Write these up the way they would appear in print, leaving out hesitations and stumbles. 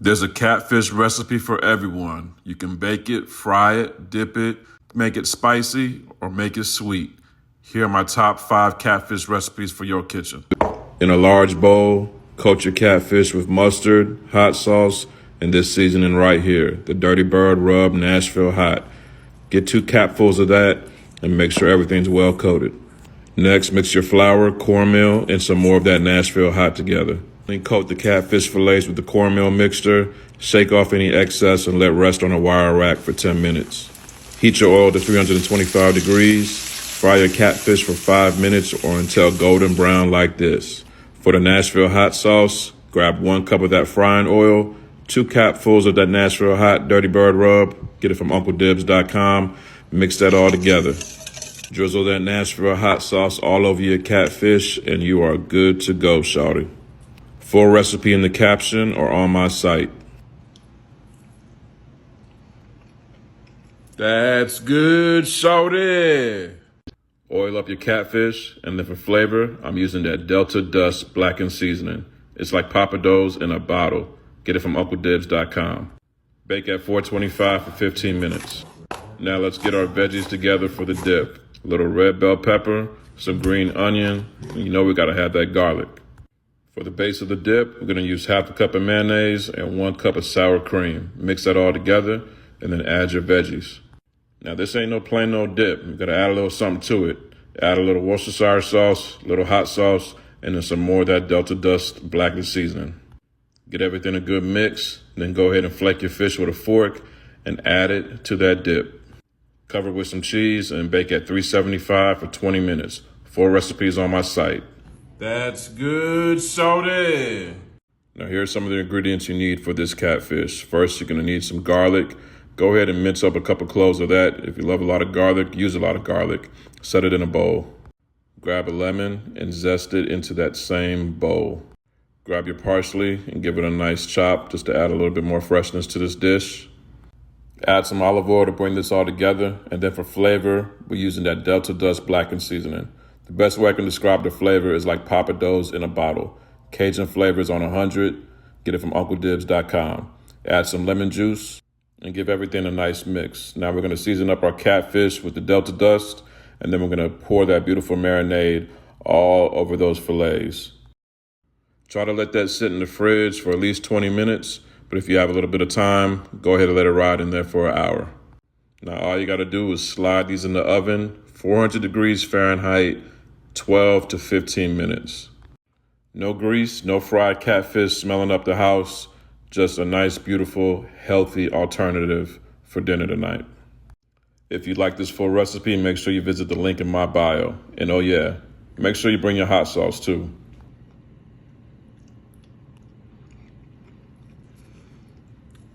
There's a catfish recipe for everyone. You can bake it, fry it, dip it, make it spicy, or make it sweet. Here are my top 5 catfish recipes for your kitchen. In a large bowl, coat your catfish with mustard, hot sauce, and this seasoning right here, the Dirty Bird Rub Nashville Hot. Get 2 capfuls of that and make sure everything's well coated. Next, mix your flour, cornmeal, and some more of that Nashville Hot together. Then coat the catfish fillets with the cornmeal mixture, shake off any excess, and let rest on a wire rack for 10 minutes. Heat your oil to 325 degrees. Fry your catfish for 5 minutes or until golden brown like this. For the Nashville hot sauce, grab 1 cup of that frying oil, 2 capfuls of that Nashville Hot Dirty Bird Rub. Get it from UncleDibbz.com. Mix that all together. Drizzle that Nashville hot sauce all over your catfish, and you are good to go, shawty. Full recipe in the caption or on my site. That's good, shawty. Oil up your catfish, and then for flavor, I'm using that Delta Dust blackened seasoning. It's like papados in a bottle. Get it from UncleDibbz.com. Bake at 425 for 15 minutes. Now let's get our veggies together for the dip. A little red bell pepper, some green onion, and you know we gotta have that garlic. For the base of the dip, we're gonna use half a cup of mayonnaise and 1 cup of sour cream. Mix that all together, and then add your veggies. Now this ain't no plain old dip. You're gonna add a little something to it. Add a little Worcestershire sauce, a little hot sauce, and then some more of that Delta Dust blackened seasoning. Get everything a good mix, then go ahead and flake your fish with a fork and add it to that dip. Cover with some cheese and bake at 375 for 20 minutes. Full recipes on my site. That's good, shawty. Now here's some of the ingredients you need for this catfish. First, you're gonna need some garlic. Go ahead and mince up a couple cloves of that. If you love a lot of garlic, use a lot of garlic. Set it in a bowl. Grab a lemon and zest it into that same bowl. Grab your parsley and give it a nice chop just to add a little bit more freshness to this dish. Add some olive oil to bring this all together. And then for flavor, we're using that Delta Dust blackened seasoning. The best way I can describe the flavor is like papados in a bottle. Cajun flavors on 100. Get it from UncleDibbz.com. Add some lemon juice and give everything a nice mix. Now we're gonna season up our catfish with the Delta Dust, and then we're gonna pour that beautiful marinade all over those fillets. Try to let that sit in the fridge for at least 20 minutes, but if you have a little bit of time, go ahead and let it ride in there for an hour. Now all you gotta do is slide these in the oven, 400 degrees Fahrenheit, 12 to 15 minutes. No grease, no fried catfish smelling up the house, just a nice, beautiful, healthy alternative for dinner tonight. If you'd like this full recipe, make sure you visit the link in my bio. And oh yeah, make sure you bring your hot sauce too.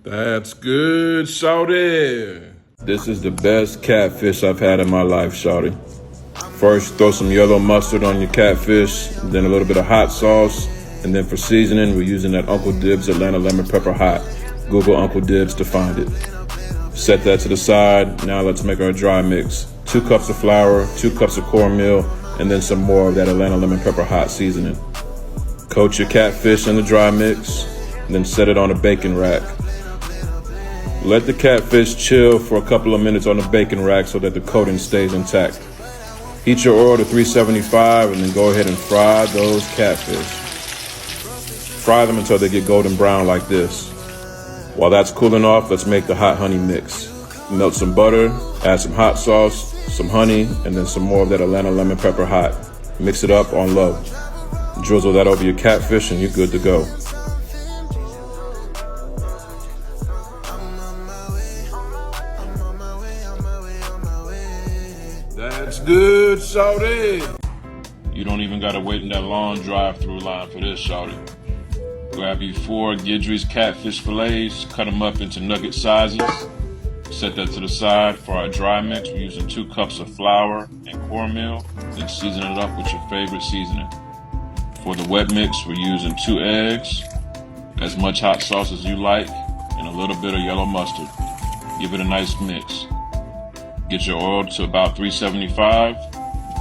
That's good, shawty. This is the best catfish I've had in my life, shawty. First, throw some yellow mustard on your catfish, then a little bit of hot sauce, and then for seasoning, we're using that Uncle Dibbz Atlanta Lemon Pepper Hot. Google Uncle Dibbz to find it. Set that to the side. Now let's make our dry mix. 2 cups of flour, 2 cups of cornmeal, and then some more of that Atlanta Lemon Pepper Hot seasoning. Coat your catfish in the dry mix, and then set it on a baking rack. Let the catfish chill for a couple of minutes on the baking rack so that the coating stays intact. Heat your oil to 375 and then go ahead and fry those catfish. Fry them until they get golden brown like this. While that's cooling off, let's make the hot honey mix. Melt some butter, add some hot sauce, some honey, and then some more of that Atlanta Lemon Pepper Hot. Mix it up on low. Drizzle that over your catfish and you're good to go. That's good, shawty. You don't even gotta wait in that long drive-through line for this, shawty. Grab you 4 Dibbz catfish fillets, cut them up into nugget sizes. Set that to the side. For our dry mix, we're using 2 cups of flour and cornmeal, then season it up with your favorite seasoning. For the wet mix, we're using 2 eggs, as much hot sauce as you like, and a little bit of yellow mustard. Give it a nice mix. Get your oil to about 375.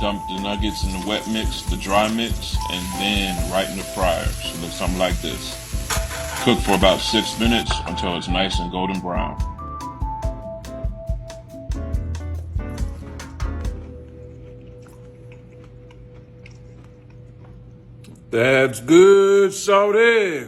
Dump the nuggets in the wet mix, the dry mix, and then right in the fryer. So it looks something like this. cook for about 6 minutes until it's nice and golden brown. That's good, salty.